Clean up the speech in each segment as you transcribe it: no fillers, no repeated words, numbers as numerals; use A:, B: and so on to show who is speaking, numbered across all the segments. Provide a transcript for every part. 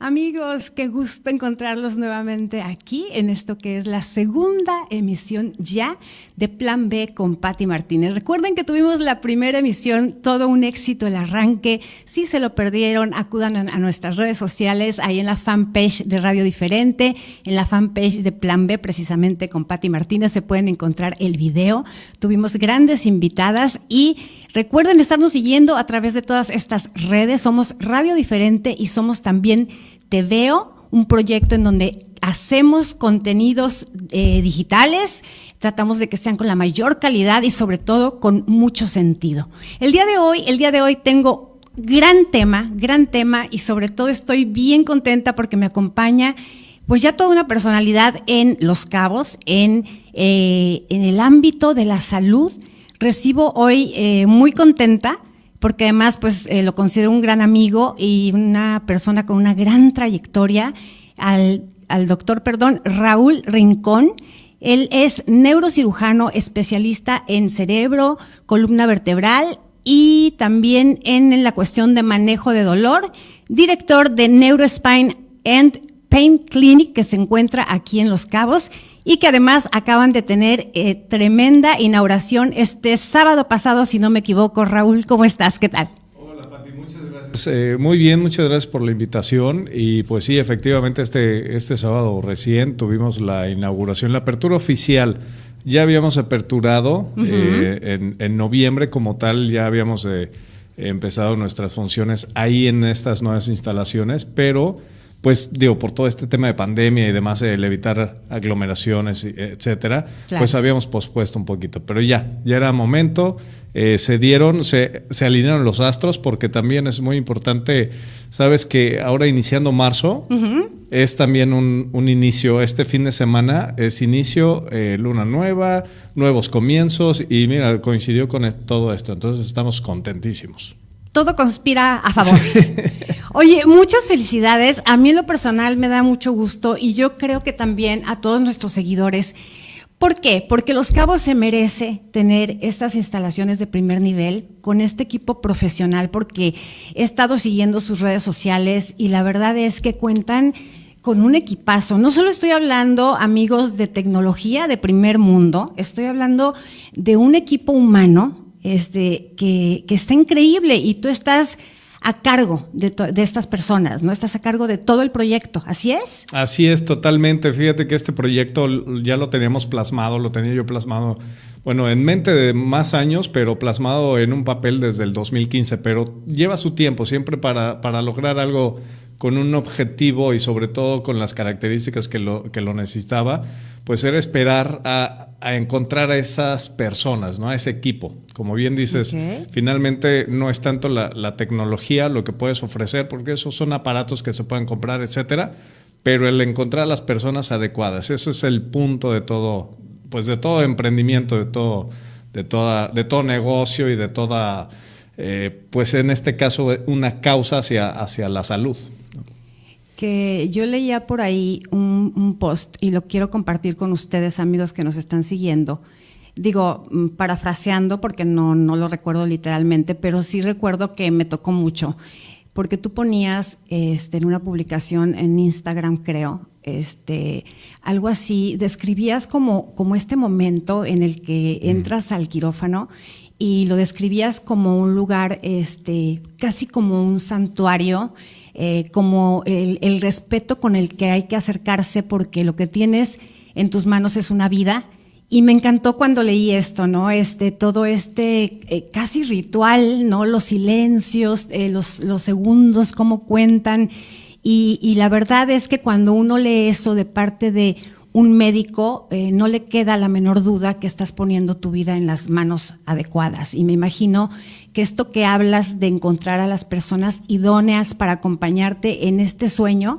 A: Amigos, qué gusto encontrarlos nuevamente aquí en esto que es la segunda emisión ya de Plan B con Pati Martínez. Recuerden que tuvimos la primera emisión, todo un éxito el arranque. Si se lo perdieron, acudan a nuestras redes sociales, ahí en la fanpage de Radio Diferente, en la fanpage de Plan B precisamente con Pati Martínez se pueden encontrar el video. Tuvimos grandes invitadas y recuerden estarnos siguiendo a través de todas estas redes. Somos Radio Diferente y somos también Te Veo, un proyecto en donde hacemos contenidos digitales, tratamos de que sean con la mayor calidad y sobre todo con mucho sentido. El día de hoy tengo gran tema y sobre todo estoy bien contenta porque me acompaña pues ya toda una personalidad en Los Cabos, en el ámbito de la salud. Recibo hoy muy contenta porque además pues lo considero un gran amigo y una persona con una gran trayectoria, al doctor Raúl Rincón. Él es neurocirujano especialista en cerebro, columna vertebral y también en la cuestión de manejo de dolor, director de Neurospine and Pain Clinic, que se encuentra aquí en Los Cabos y que además acaban de tener tremenda inauguración este sábado pasado, si no me equivoco. Raúl, ¿cómo estás? ¿Qué tal?
B: Hola, Pati, muchas gracias. Muy bien, muchas gracias por la invitación. Y pues sí, efectivamente este sábado recién tuvimos la inauguración, la apertura oficial. Ya habíamos aperturado en noviembre como tal, ya habíamos empezado nuestras funciones ahí en estas nuevas instalaciones, pero pues digo, por todo este tema de pandemia y demás, el evitar aglomeraciones, etcétera, claro, pues habíamos pospuesto un poquito, pero ya era momento, se alinearon los astros, porque también es muy importante, sabes que ahora iniciando marzo, es también un inicio, este fin de semana es inicio, luna nueva, nuevos comienzos, y mira, coincidió con todo esto, entonces estamos contentísimos.
A: Todo conspira a favor. Oye, muchas felicidades. A mí en lo personal me da mucho gusto y yo creo que también a todos nuestros seguidores. ¿Por qué? Porque Los Cabos se merece tener estas instalaciones de primer nivel con este equipo profesional, porque he estado siguiendo sus redes sociales y la verdad es que cuentan con un equipazo. No solo estoy hablando, amigos, de tecnología de primer mundo, estoy hablando de un equipo humano que está increíble y tú estás a cargo de estas personas, ¿no? Estás a cargo de todo el proyecto, ¿así es?
B: Así es, totalmente. Fíjate que este proyecto ya lo teníamos plasmado, lo tenía yo plasmado, bueno, en mente de más años, pero plasmado en un papel desde el 2015, pero lleva su tiempo siempre para lograr algo con un objetivo y sobre todo con las características que lo necesitaba, pues era esperar a encontrar a esas personas, ¿no? A ese equipo. Como bien dices, finalmente no es tanto la tecnología lo que puedes ofrecer, porque esos son aparatos que se pueden comprar, etcétera, pero el encontrar a las personas adecuadas, eso es el punto de todo, pues de todo emprendimiento, de todo negocio y de toda, pues en este caso, una causa hacia la salud.
A: Que yo leía por ahí un post y lo quiero compartir con ustedes, amigos que nos están siguiendo. Digo, parafraseando porque no lo recuerdo literalmente, pero sí recuerdo que me tocó mucho, porque tú ponías en una publicación en Instagram, creo, algo así, describías como este momento en el que entras al quirófano y lo describías como un lugar, casi como un santuario, como el respeto con el que hay que acercarse, porque lo que tienes en tus manos es una vida. Y me encantó cuando leí esto, ¿no? Todo casi ritual, ¿no? Los silencios, los segundos, cómo cuentan. Y la verdad es que cuando uno lee eso de parte de un médico, no le queda la menor duda que estás poniendo tu vida en las manos adecuadas. Y me imagino que esto que hablas de encontrar a las personas idóneas para acompañarte en este sueño,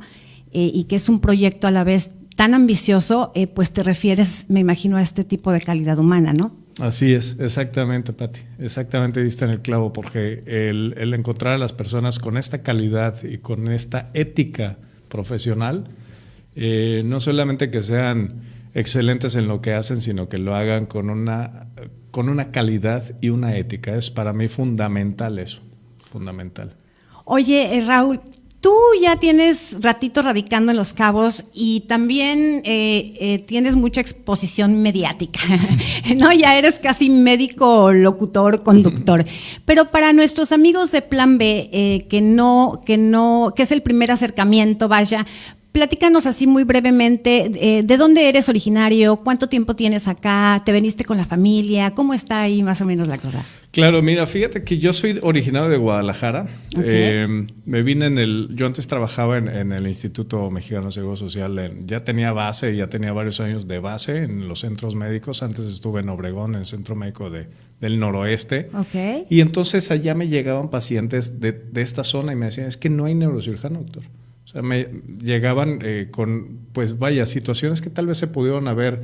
A: y que es un proyecto a la vez tan ambicioso, pues te refieres, me imagino, a este tipo de calidad humana, ¿no?
B: Así es, exactamente, Pati, exactamente diste en el clavo, porque el encontrar a las personas con esta calidad y con esta ética profesional, no solamente que sean excelentes en lo que hacen, sino que lo hagan con una calidad y una ética. Es para mí fundamental eso, fundamental.
A: Oye, Raúl, Tú ya tienes ratito radicando en Los Cabos y también tienes mucha exposición mediática, ¿no? Ya eres casi médico, locutor, conductor. Pero para nuestros amigos de Plan B, que es el primer acercamiento, vaya, platícanos así muy brevemente, ¿de dónde eres originario? ¿Cuánto tiempo tienes acá? ¿Te veniste con la familia? ¿Cómo está ahí más o menos la cosa?
B: Claro, mira, fíjate que yo soy originario de Guadalajara.
A: Okay.
B: Me vine yo antes trabajaba en el Instituto Mexicano de Seguro Social. Ya tenía base, ya tenía varios años de base en los centros médicos. Antes estuve en Obregón, en el Centro Médico del Noroeste.
A: Okay.
B: Y entonces allá me llegaban pacientes de esta zona y me decían, es que no hay neurocirujano, doctor. O sea, me llegaban con, pues vaya, situaciones que tal vez se pudieron haber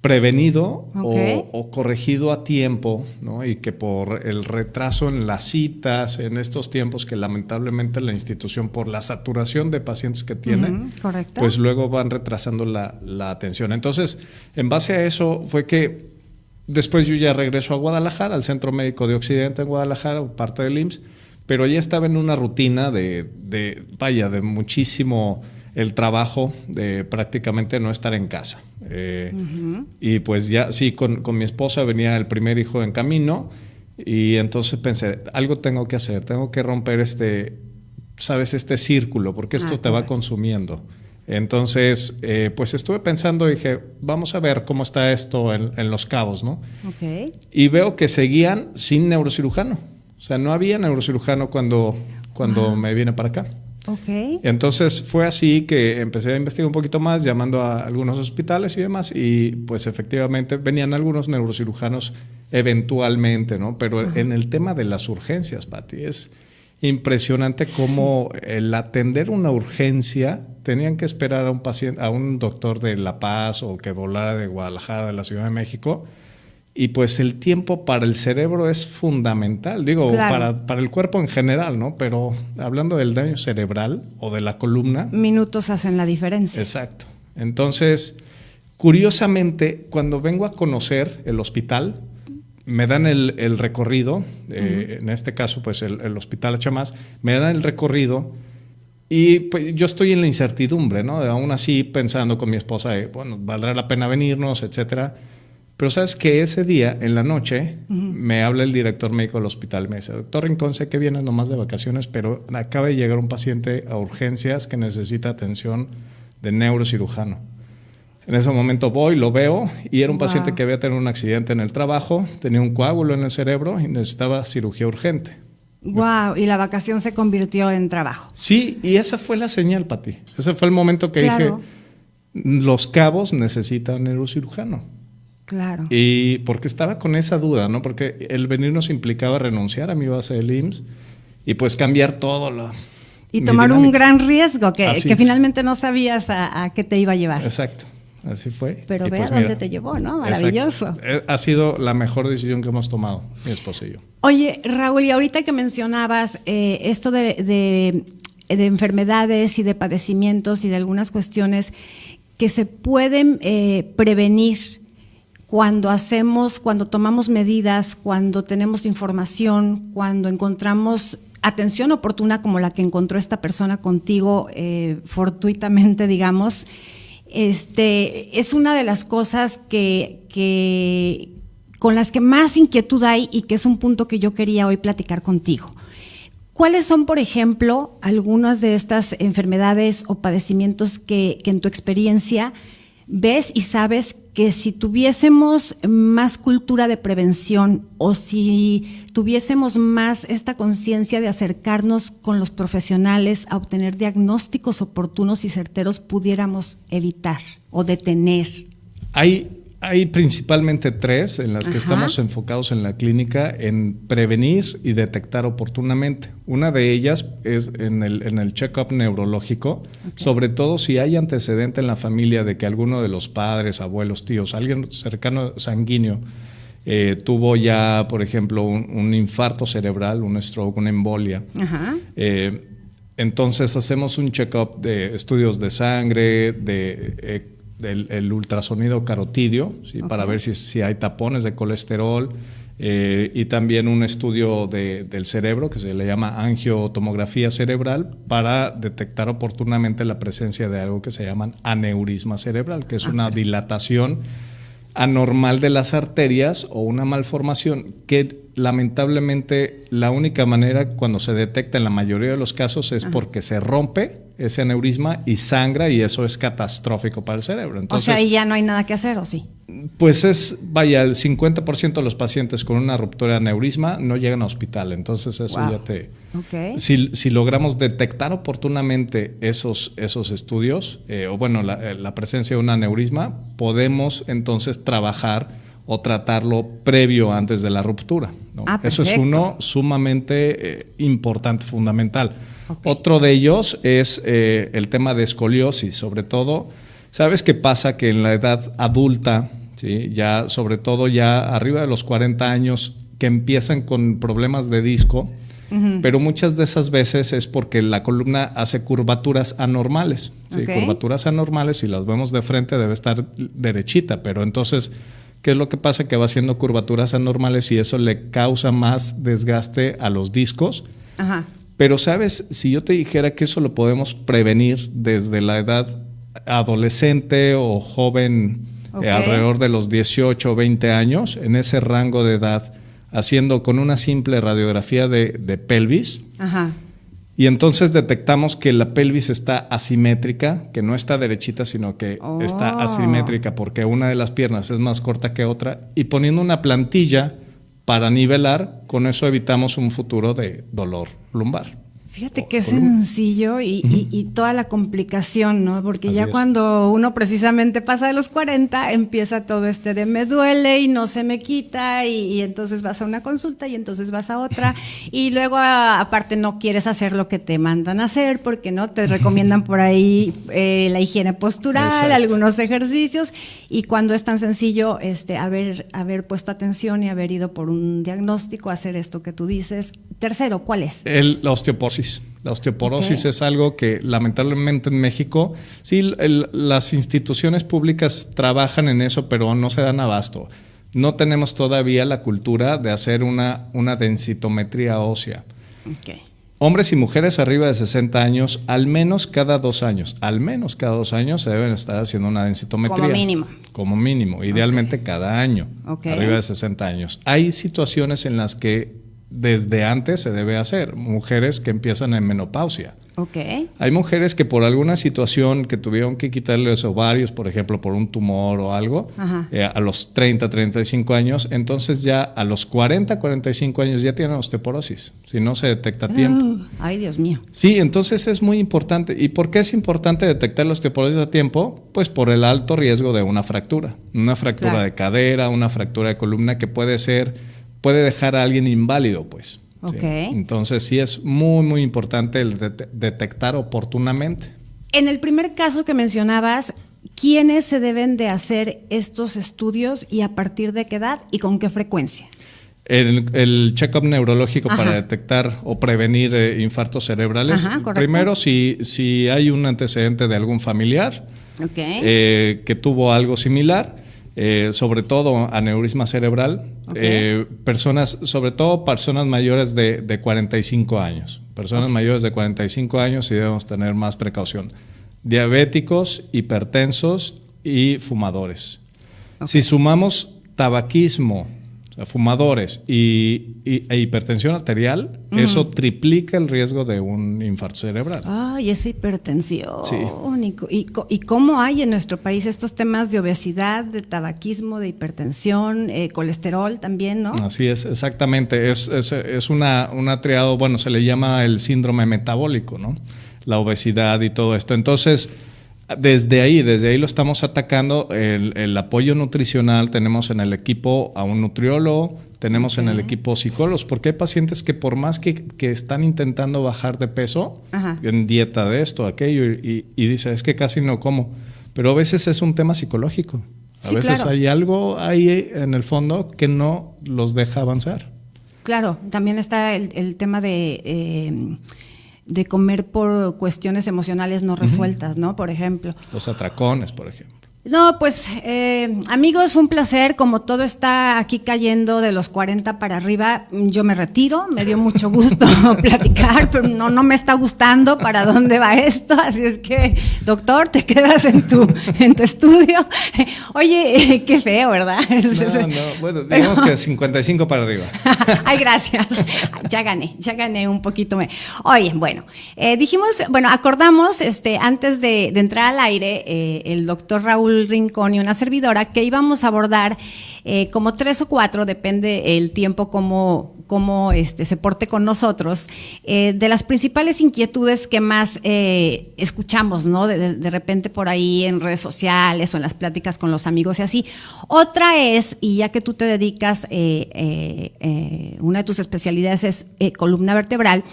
B: prevenido o corregido a tiempo, ¿no? Y que por el retraso en las citas, en estos tiempos que lamentablemente la institución, por la saturación de pacientes que tiene, pues luego van retrasando la atención. Entonces, en base a eso fue que después yo ya regreso a Guadalajara, al Centro Médico de Occidente en Guadalajara, parte del IMSS, pero ya estaba en una rutina de muchísimo el trabajo, de prácticamente no estar en casa. Y pues ya sí, con mi esposa venía el primer hijo en camino y entonces pensé, algo tengo que hacer, tengo que romper este círculo, porque esto te va consumiendo. Entonces, pues estuve pensando y dije, vamos a ver cómo está esto en Los Cabos, ¿no?
A: Okay.
B: Y veo que seguían sin neurocirujano. O sea, no había neurocirujano cuando me vine para acá.
A: Okay.
B: Entonces fue así que empecé a investigar un poquito más, llamando a algunos hospitales y demás, y pues efectivamente venían algunos neurocirujanos eventualmente, ¿no? Pero en el tema de las urgencias, Pati, es impresionante cómo el atender una urgencia tenían que esperar a un paciente, a un doctor de La Paz o que volara de Guadalajara, de la Ciudad de México. Y pues el tiempo para el cerebro es fundamental, digo, claro, para el cuerpo en general, ¿no? Pero hablando del daño cerebral o de la columna.
A: Minutos hacen la diferencia.
B: Exacto. Entonces, curiosamente, cuando vengo a conocer el hospital, me dan el recorrido, en este caso, pues el Hospital Achamás, me dan el recorrido y pues yo estoy en la incertidumbre, ¿no? Aún así pensando con mi esposa, bueno, valdrá la pena venirnos, etcétera. Pero sabes que ese día, en la noche, me habla el director médico del hospital. Me dice, doctor Rincón, sé que vienes nomás de vacaciones, pero acaba de llegar un paciente a urgencias que necesita atención de neurocirujano. En ese momento voy, lo veo, y era un paciente que había tenido un accidente en el trabajo, tenía un coágulo en el cerebro y necesitaba cirugía urgente.
A: ¡Wow! Y la vacación se convirtió en trabajo.
B: Sí, y esa fue la señal, Pati. Ese fue el momento que dije, Los Cabos necesitan neurocirujano.
A: Claro.
B: Y porque estaba con esa duda, ¿no? Porque el venirnos implicaba renunciar a mi base del IMSS y pues cambiar todo
A: y tomar un gran riesgo que finalmente no sabías a qué te iba a llevar.
B: Exacto, así fue.
A: Pero ve pues a dónde te llevó, ¿no? Maravilloso.
B: Exacto. Ha sido la mejor decisión que hemos tomado, mi esposa y yo.
A: Oye, Raúl, y ahorita que mencionabas esto de enfermedades y de padecimientos y de algunas cuestiones que se pueden prevenir cuando tomamos medidas, cuando tenemos información, cuando encontramos atención oportuna como la que encontró esta persona contigo, fortuitamente, digamos, es una de las cosas con las que más inquietud hay y que es un punto que yo quería hoy platicar contigo. ¿Cuáles son, por ejemplo, algunas de estas enfermedades o padecimientos que en tu experiencia ves y sabes que si tuviésemos más cultura de prevención o si tuviésemos más esta conciencia de acercarnos con los profesionales a obtener diagnósticos oportunos y certeros, pudiéramos evitar o detener?
B: Hay principalmente 3 en las que estamos enfocados en la clínica en prevenir y detectar oportunamente. Una de ellas es en el check-up neurológico, sobre todo si hay antecedente en la familia de que alguno de los padres, abuelos, tíos, alguien cercano sanguíneo tuvo ya, por ejemplo, un infarto cerebral, un stroke, una embolia. Entonces hacemos un check-up de estudios de sangre, el ultrasonido carotidio, ¿sí? Para ver si hay tapones de colesterol, y también un estudio del cerebro que se le llama angiotomografía cerebral para detectar oportunamente la presencia de algo que se llaman aneurisma cerebral, que es una dilatación anormal de las arterias o una malformación que lamentablemente la única manera cuando se detecta en la mayoría de los casos es porque se rompe ese aneurisma y sangra, y eso es catastrófico para el cerebro. Entonces,
A: o sea, ¿y ya no hay nada que hacer o sí?
B: Pues el 50% de los pacientes con una ruptura de aneurisma no llegan a hospital, entonces eso ya te...
A: Okay.
B: Si logramos detectar oportunamente esos estudios, o bueno, la presencia de un aneurisma, podemos entonces trabajar o tratarlo previo antes de la ruptura, ¿no? Eso es uno sumamente importante, fundamental. Okay. Otro de ellos es el tema de escoliosis, sobre todo. ¿Sabes qué pasa? Que en la edad adulta, ¿sí? Ya, sobre todo ya arriba de los 40 años, que empiezan con problemas de disco, pero muchas de esas veces es porque la columna hace curvaturas anormales. ¿Sí? Okay. Curvaturas anormales, si las vemos de frente, debe estar derechita, pero entonces, ¿qué es lo que pasa? Que va haciendo curvaturas anormales y eso le causa más desgaste a los discos.
A: Ajá.
B: Pero, ¿sabes? Si yo te dijera que eso lo podemos prevenir desde la edad adolescente o joven, alrededor de los 18 o 20 años, en ese rango de edad, haciendo con una simple radiografía de pelvis.
A: Ajá.
B: Y entonces detectamos que la pelvis está asimétrica, que no está derechita, sino que está asimétrica porque una de las piernas es más corta que otra, y poniendo una plantilla para nivelar, con eso evitamos un futuro de dolor lumbar.
A: Fíjate qué sencillo y toda la complicación, ¿no? Porque así ya es. Cuando uno precisamente pasa de los 40, empieza todo de me duele y no se me quita, y entonces vas a una consulta y entonces vas a otra, y luego aparte no quieres hacer lo que te mandan a hacer porque no te recomiendan por ahí la higiene postural, exacto, algunos ejercicios, y cuando es tan sencillo haber puesto atención y haber ido por un diagnóstico, hacer esto que tú dices. Tercero, ¿cuál es?
B: La osteoporosis. La osteoporosis es algo que lamentablemente en México, sí, las instituciones públicas trabajan en eso, pero no se dan abasto. No tenemos todavía la cultura de hacer una densitometría ósea.
A: Okay.
B: Hombres y mujeres arriba de 60 años, al menos cada 2 años se deben estar haciendo una densitometría.
A: Como mínimo.
B: Como mínimo, idealmente cada año,
A: okay,
B: arriba de 60 años. Hay situaciones en las que desde antes se debe hacer. Mujeres que empiezan en menopausia.
A: Okay.
B: Hay mujeres que por alguna situación que tuvieron que quitarle los ovarios, por ejemplo, por un tumor o algo, a los 30, 35 años, entonces ya a los 40, 45 años ya tienen osteoporosis, si no se detecta a tiempo.
A: Ay, Dios mío.
B: Sí, entonces es muy importante. ¿Y por qué es importante detectar la osteoporosis a tiempo? Pues por el alto riesgo de una fractura. Una fractura claro, de cadera, una fractura de columna que puede dejar a alguien inválido, pues.
A: Okay.
B: ¿Sí? Entonces sí es muy, muy importante el detectar oportunamente.
A: En el primer caso que mencionabas, ¿quiénes se deben de hacer estos estudios y a partir de qué edad y con qué frecuencia?
B: El check-up neurológico para detectar o prevenir infartos cerebrales. Primero, si hay un antecedente de algún familiar que tuvo algo similar, sobre todo aneurisma cerebral, sobre todo personas mayores de 45 años. Personas mayores de 45 años sí debemos tener más precaución. Diabéticos, hipertensos y fumadores. Si sumamos tabaquismo, o sea, fumadores e hipertensión arterial, eso triplica el riesgo de un infarto cerebral.
A: Ay, esa hipertensión.
B: Sí.
A: ¿Y cómo hay en nuestro país estos temas de obesidad, de tabaquismo, de hipertensión, colesterol también, ¿no?
B: Así es, exactamente. Es una triado, bueno, se le llama el síndrome metabólico, ¿no? La obesidad y todo esto. Entonces, desde ahí lo estamos atacando. El apoyo nutricional, tenemos en el equipo a un nutriólogo, tenemos en el equipo psicólogos, porque hay pacientes que por más que están intentando bajar de peso, en dieta de esto, aquello, y dice, es que casi no como, pero a veces es un tema psicológico. A veces hay algo ahí en el fondo que no los deja avanzar.
A: Claro, también está el tema de comer por cuestiones emocionales no resueltas, ¿no? Por ejemplo.
B: Los atracones, por ejemplo.
A: No, pues amigos, fue un placer. Como todo está aquí cayendo de los 40 para arriba, yo me retiro. Me dio mucho gusto platicar, pero no me está gustando para dónde va esto. Así es que, doctor, te quedas en tu estudio. Oye, qué feo, ¿verdad?
B: Bueno, digamos que 55 para arriba.
A: Ay, gracias. Ya gané un poquito. Oye, bueno, acordamos antes de entrar al aire, el doctor Raúl Rincón y una servidora, que íbamos a abordar como 3 o 4, depende el tiempo cómo se porte con nosotros, de las principales inquietudes que más escuchamos, ¿no? De repente por ahí en redes sociales o en las pláticas con los amigos y así. Otra es, y ya que tú te dedicas, una de tus especialidades es columna vertebral,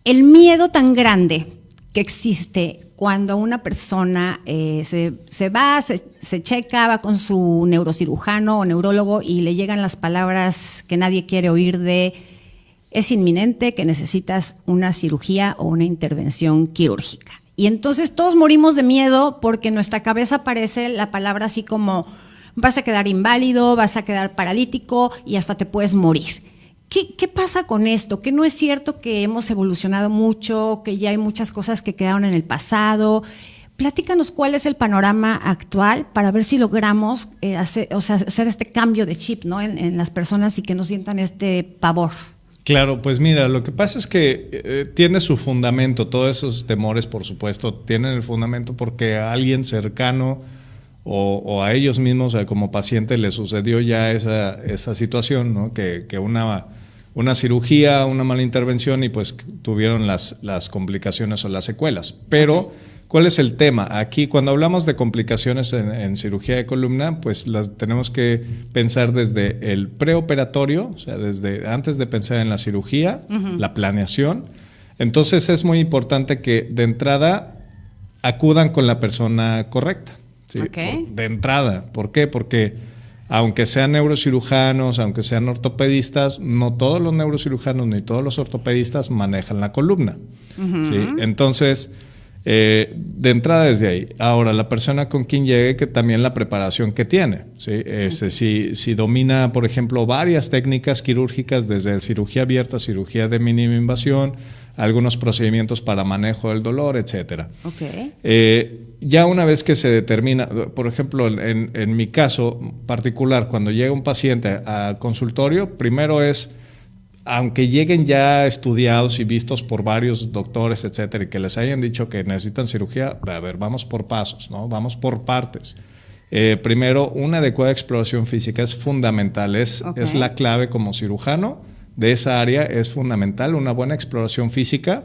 A: el miedo tan grande que existe cuando una persona se checa, va con su neurocirujano o neurólogo y le llegan las palabras que nadie quiere oír de es inminente, que necesitas una cirugía o una intervención quirúrgica. Y entonces todos morimos de miedo porque en nuestra cabeza aparece la palabra así como vas a quedar inválido, vas a quedar paralítico y hasta te puedes morir. ¿Qué pasa con esto? ¿Que no es cierto que hemos evolucionado mucho, que ya hay muchas cosas que quedaron en el pasado? Platícanos cuál es el panorama actual para ver si logramos hacer este cambio de chip, ¿no? en las personas y que no sientan este pavor.
B: Claro, pues mira, lo que pasa es que tiene su fundamento, todos esos temores, por supuesto, tienen el fundamento porque a alguien cercano o a ellos mismos, como paciente, les sucedió ya esa situación, ¿no? Que una cirugía, una mala intervención y pues tuvieron las complicaciones o las secuelas. Pero, ¿cuál es el tema? Aquí, cuando hablamos de complicaciones en cirugía de columna, pues las tenemos que pensar desde el preoperatorio, o sea, desde antes de pensar en la cirugía, la planeación. Entonces, es muy importante que de entrada acudan con la persona correcta. Sí, de entrada. ¿Por qué? Porque aunque sean neurocirujanos, aunque sean ortopedistas, no todos los neurocirujanos ni todos los ortopedistas manejan la columna. ¿Sí? Entonces, de entrada desde ahí. Ahora, la persona con quien llegue, que también la preparación que tiene. ¿Sí? Si domina, por ejemplo, varias técnicas quirúrgicas, desde cirugía abierta, cirugía de mínima invasión, algunos procedimientos para manejo del dolor, etcétera. Ya una vez que se determina, por ejemplo, en mi caso particular, cuando llega un paciente al consultorio, primero es, aunque lleguen ya estudiados y vistos por varios doctores, etcétera, y que les hayan dicho que necesitan cirugía, a ver, vamos por pasos, ¿no? Vamos por partes. Primero, una adecuada exploración física es fundamental, es la clave como cirujano. De esa área es fundamental una buena exploración física,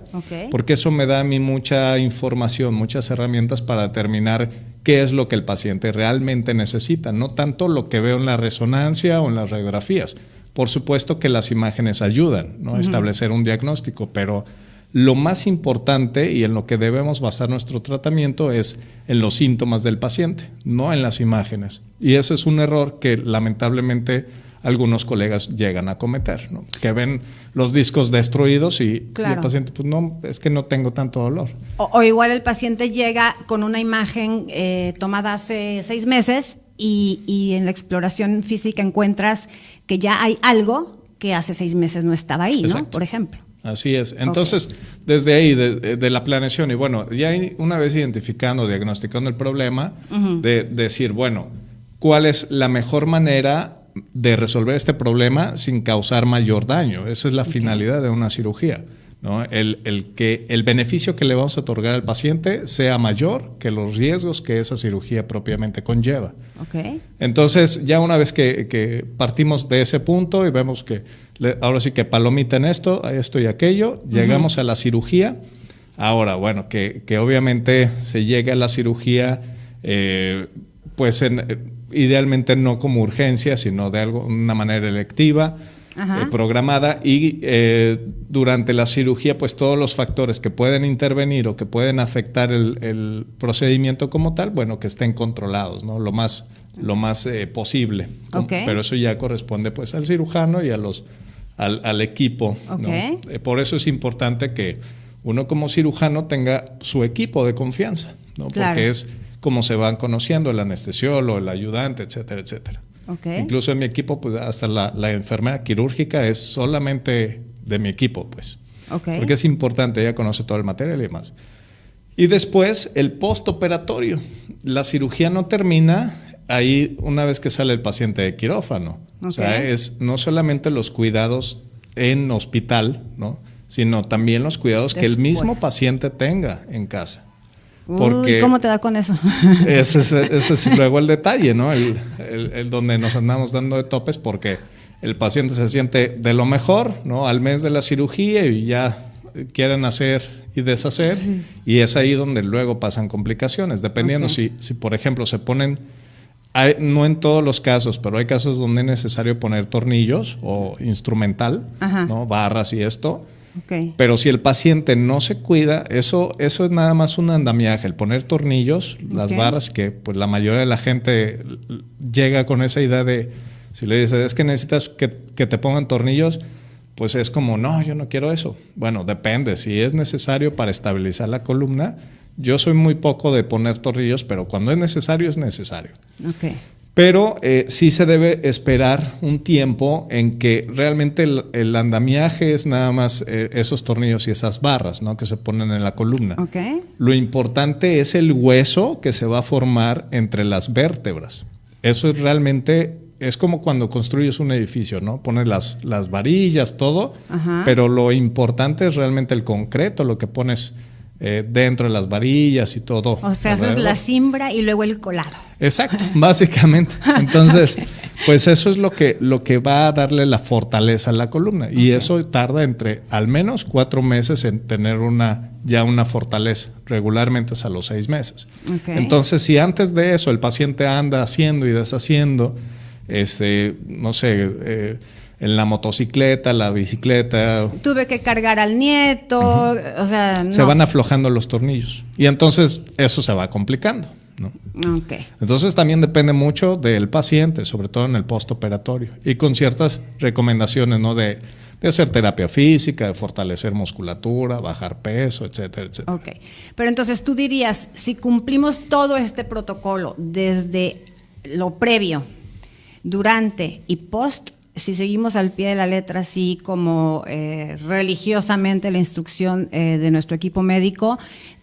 B: porque eso me da a mí mucha información, muchas herramientas para determinar qué es lo que el paciente realmente necesita, no tanto lo que veo en la resonancia o en las radiografías. Por supuesto que las imágenes ayudan, ¿no? a establecer un diagnóstico, pero lo más importante y en lo que debemos basar nuestro tratamiento es en los síntomas del paciente, no en las imágenes. Y ese es un error que lamentablemente algunos colegas llegan a cometer, ¿no? Que ven los discos destruidos y el paciente, pues no, es que no tengo tanto dolor.
A: O igual el paciente llega con una imagen tomada hace 6 meses y en la exploración física encuentras que ya hay algo que hace 6 meses no estaba ahí, ¿no? Por ejemplo.
B: Así es. Entonces, desde ahí, de la planeación, y bueno, ya una vez identificando, diagnosticando el problema, de decir, bueno, ¿cuál es la mejor manera de resolver este problema sin causar mayor daño? Esa es la finalidad de una cirugía, ¿no? Que el beneficio que le vamos a otorgar al paciente sea mayor que los riesgos que esa cirugía propiamente conlleva. Entonces, ya una vez que partimos de ese punto y vemos que ahora sí que palomita en esto y aquello, llegamos a la cirugía. Ahora, bueno, que obviamente se llegue a la cirugía, pues idealmente no como urgencia, sino de una manera electiva, programada, y durante la cirugía, pues todos los factores que pueden intervenir o que pueden afectar el procedimiento como tal, bueno, que estén controlados, ¿no? Lo más posible. Pero eso ya corresponde pues al cirujano y al equipo, ¿no? Por eso es importante que uno como cirujano tenga su equipo de confianza, ¿no? Porque es como se van conociendo, el anestesiólogo, el ayudante, etcétera, etcétera.
A: Okay.
B: Incluso en mi equipo, pues hasta la enfermera quirúrgica es solamente de mi equipo, pues.
A: Okay.
B: Porque es importante, ella conoce todo el material y demás. Y después, el postoperatorio. La cirugía no termina ahí una vez que sale el paciente de quirófano. Okay. O sea, es no solamente los cuidados en hospital, ¿no? Sino también los cuidados que el mismo paciente tenga en casa.
A: Porque ¿cómo te da con eso?
B: Ese es luego el detalle, ¿no? El donde nos andamos dando de topes, porque el paciente se siente de lo mejor, ¿no? Al mes de la cirugía y ya quieren hacer y deshacer, sí. Y es ahí donde luego pasan complicaciones, dependiendo si por ejemplo se ponen, no en todos los casos, pero hay casos donde es necesario poner tornillos o instrumental, ¿no? Barras y esto. Okay. Pero si el paciente no se cuida, eso es nada más un andamiaje, el poner tornillos, las barras, que pues la mayoría de la gente llega con esa idea de, si le dices, es que necesitas que te pongan tornillos, pues es como, no, yo no quiero eso. Bueno, depende, si es necesario para estabilizar la columna, yo soy muy poco de poner tornillos, pero cuando es necesario, es necesario. Okay. Pero sí se debe esperar un tiempo en que realmente el andamiaje es nada más esos tornillos y esas barras, ¿no? Que se ponen en la columna. Okay. Lo importante es el hueso que se va a formar entre las vértebras. Eso es realmente, es como cuando construyes un edificio, ¿no? Pones las varillas, todo, pero lo importante es realmente el concreto, lo que pones dentro de las varillas y todo.
A: O sea, haces la cimbra y luego el colado.
B: Exacto, básicamente. Entonces, pues eso es lo que va a darle la fortaleza a la columna. Y eso tarda entre al menos 4 meses en tener ya una fortaleza. Regularmente es a los 6 meses. Okay. Entonces, si antes de eso el paciente anda haciendo y deshaciendo, no sé, en la motocicleta, la bicicleta.
A: Tuve que cargar al nieto, o sea, no.
B: Se van aflojando los tornillos y entonces eso se va complicando, ¿no?
A: Okay.
B: Entonces también depende mucho del paciente, sobre todo en el postoperatorio y con ciertas recomendaciones, ¿no? De hacer terapia física, de fortalecer musculatura, bajar peso, etcétera, etcétera.
A: Ok, pero entonces tú dirías, si cumplimos todo este protocolo desde lo previo, durante y post, si seguimos al pie de la letra, así como religiosamente la instrucción de nuestro equipo médico,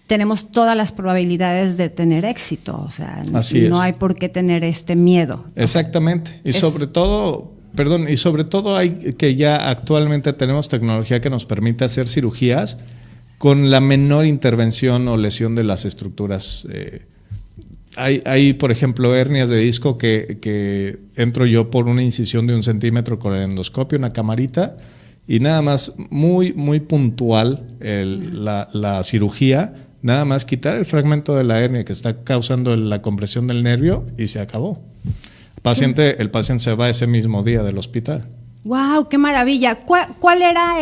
A: tenemos todas las probabilidades de tener éxito. O sea, no hay por qué tener este miedo.
B: Exactamente. Y sobre todo hay que ya actualmente tenemos tecnología que nos permite hacer cirugías con la menor intervención o lesión de las estructuras. Hay, por ejemplo, hernias de disco que entro yo por una incisión de 1 centímetro con el endoscopio, una camarita, y nada más muy, muy puntual la cirugía, nada más quitar el fragmento de la hernia que está causando la compresión del nervio y se acabó. El paciente se va ese mismo día del hospital.
A: ¡Wow! ¡Qué maravilla! ¿Cuál era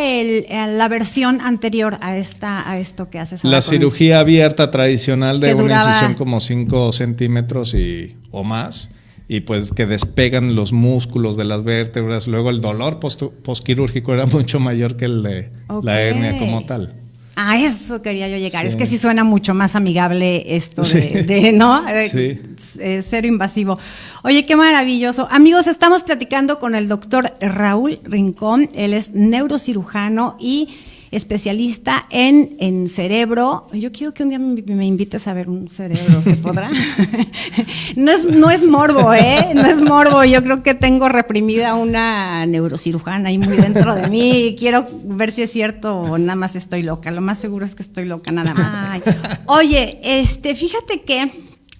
A: la versión anterior a esto que haces ahora?
B: La cirugía abierta tradicional de una incisión como 5 centímetros o más, y pues que despegan los músculos de las vértebras. Luego el dolor postquirúrgico era mucho mayor que el de la hernia como tal.
A: A eso quería yo llegar. Sí. Es que sí suena mucho más amigable esto ¿no? Cero invasivo. Oye, qué maravilloso. Amigos, estamos platicando con el doctor Raúl Rincón. Él es neurocirujano y especialista en cerebro. Yo quiero que un día me invites a ver un cerebro, ¿se podrá? No es morbo, ¿eh? No es morbo. Yo creo que tengo reprimida una neurocirujana ahí muy dentro de mí. Quiero ver si es cierto o nada más estoy loca. Lo más seguro es que estoy loca, nada más. Ay. Oye, fíjate que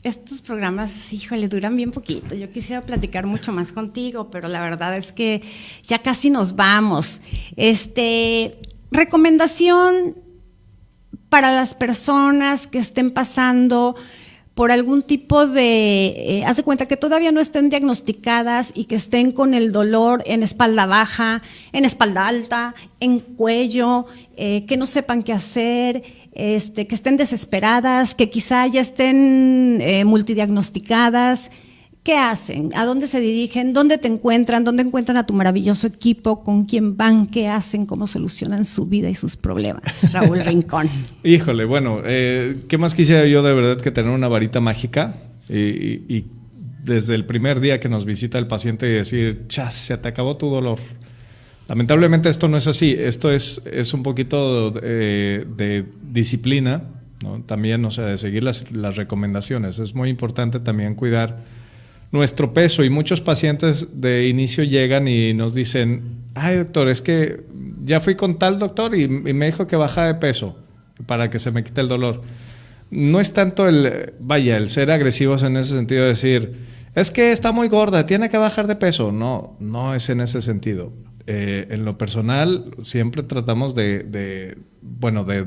A: estos programas, híjole, duran bien poquito. Yo quisiera platicar mucho más contigo, pero la verdad es que ya casi nos vamos. Recomendación para las personas que estén pasando por algún tipo de, haz de cuenta que todavía no estén diagnosticadas y que estén con el dolor en espalda baja, en espalda alta, en cuello, que no sepan qué hacer, que estén desesperadas, que quizá ya estén multidiagnosticadas. ¿Qué hacen? ¿A dónde se dirigen? ¿Dónde te encuentran? ¿Dónde encuentran a tu maravilloso equipo? ¿Con quién van? ¿Qué hacen? ¿Cómo solucionan su vida y sus problemas? Raúl Rincón.
B: Híjole, bueno, ¿qué más quisiera yo de verdad que tener una varita mágica y desde el primer día que nos visita el paciente y decir, chas, se te acabó tu dolor? Lamentablemente esto no es así, esto es un poquito de disciplina, ¿no? También, o sea, de seguir las recomendaciones. Es muy importante también cuidar nuestro peso, y muchos pacientes de inicio llegan y nos dicen, ay doctor, es que ya fui con tal doctor y me dijo que baja de peso para que se me quite el dolor. No es tanto el ser agresivos en ese sentido de decir, es que está muy gorda, tiene que bajar de peso. No es en ese sentido. En lo personal siempre tratamos de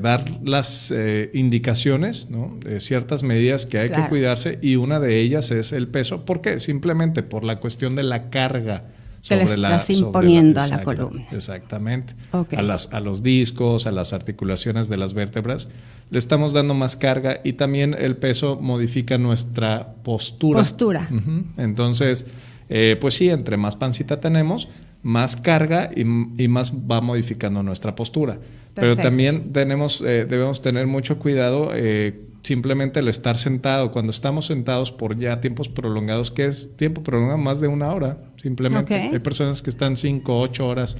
B: dar las indicaciones, ¿no? De ciertas medidas que hay que cuidarse, y una de ellas es el peso. ¿Por qué? Simplemente por la cuestión de la carga
A: que le estás imponiendo a la columna.
B: Exactamente.
A: Okay.
B: A los discos, a las articulaciones de las vértebras, le estamos dando más carga, y también el peso modifica nuestra postura. Uh-huh. Entonces, pues sí, entre más pancita tenemos, más carga y más va modificando nuestra postura. Perfecto. Pero también debemos tener mucho cuidado, simplemente el estar sentado. Cuando estamos sentados por ya tiempos prolongados, ¿qué es tiempo prolongado? Más de una hora, simplemente. Okay. Hay personas que están 5 o 8 horas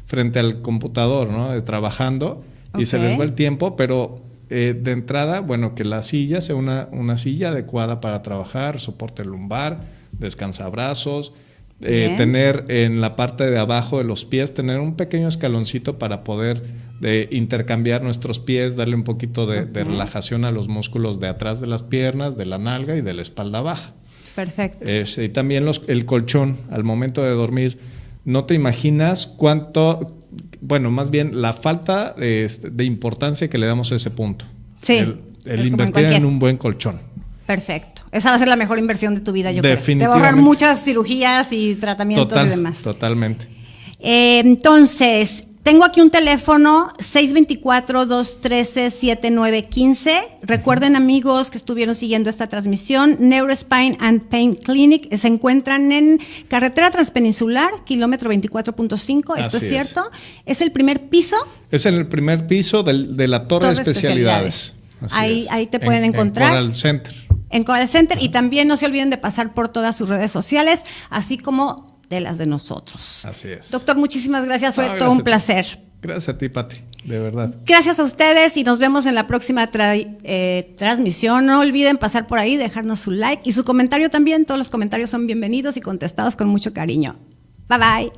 B: frente al computador, ¿no? Trabajando, y se les va el tiempo, pero de entrada, bueno, que la silla sea una silla adecuada para trabajar, soporte lumbar, descansabrazos. Tener en la parte de abajo de los pies, tener un pequeño escaloncito para poder intercambiar nuestros pies, darle un poquito de relajación a los músculos de atrás de las piernas, de la nalga y de la espalda baja.
A: Perfecto.
B: Y también el colchón al momento de dormir. No te imaginas cuánto, más bien la falta de importancia que le damos a ese punto.
A: Sí.
B: El invertir en un buen colchón.
A: Perfecto. Esa va a ser la mejor inversión de tu vida, yo creo.
B: Definitivamente.
A: Te va a ahorrar muchas cirugías y tratamientos y demás.
B: Totalmente.
A: Entonces, tengo aquí un teléfono 624-213-7915. Recuerden, amigos que estuvieron siguiendo esta transmisión, Neurospine and Pain Clinic se encuentran en Carretera Transpeninsular, kilómetro 24.5. ¿Esto es cierto? ¿Es el primer piso?
B: Es en el primer piso de la Torre de Especialidades.
A: Ahí te pueden encontrar.
B: En Coral Center.
A: En Coral Center. Y también no se olviden de pasar por todas sus redes sociales, así como de las de nosotros.
B: Así es.
A: Doctor, muchísimas gracias. Fue todo un placer.
B: Gracias a ti, Pati. De verdad.
A: Gracias a ustedes y nos vemos en la próxima transmisión. No olviden pasar por ahí, dejarnos su like y su comentario también. Todos los comentarios son bienvenidos y contestados con mucho cariño. Bye, bye.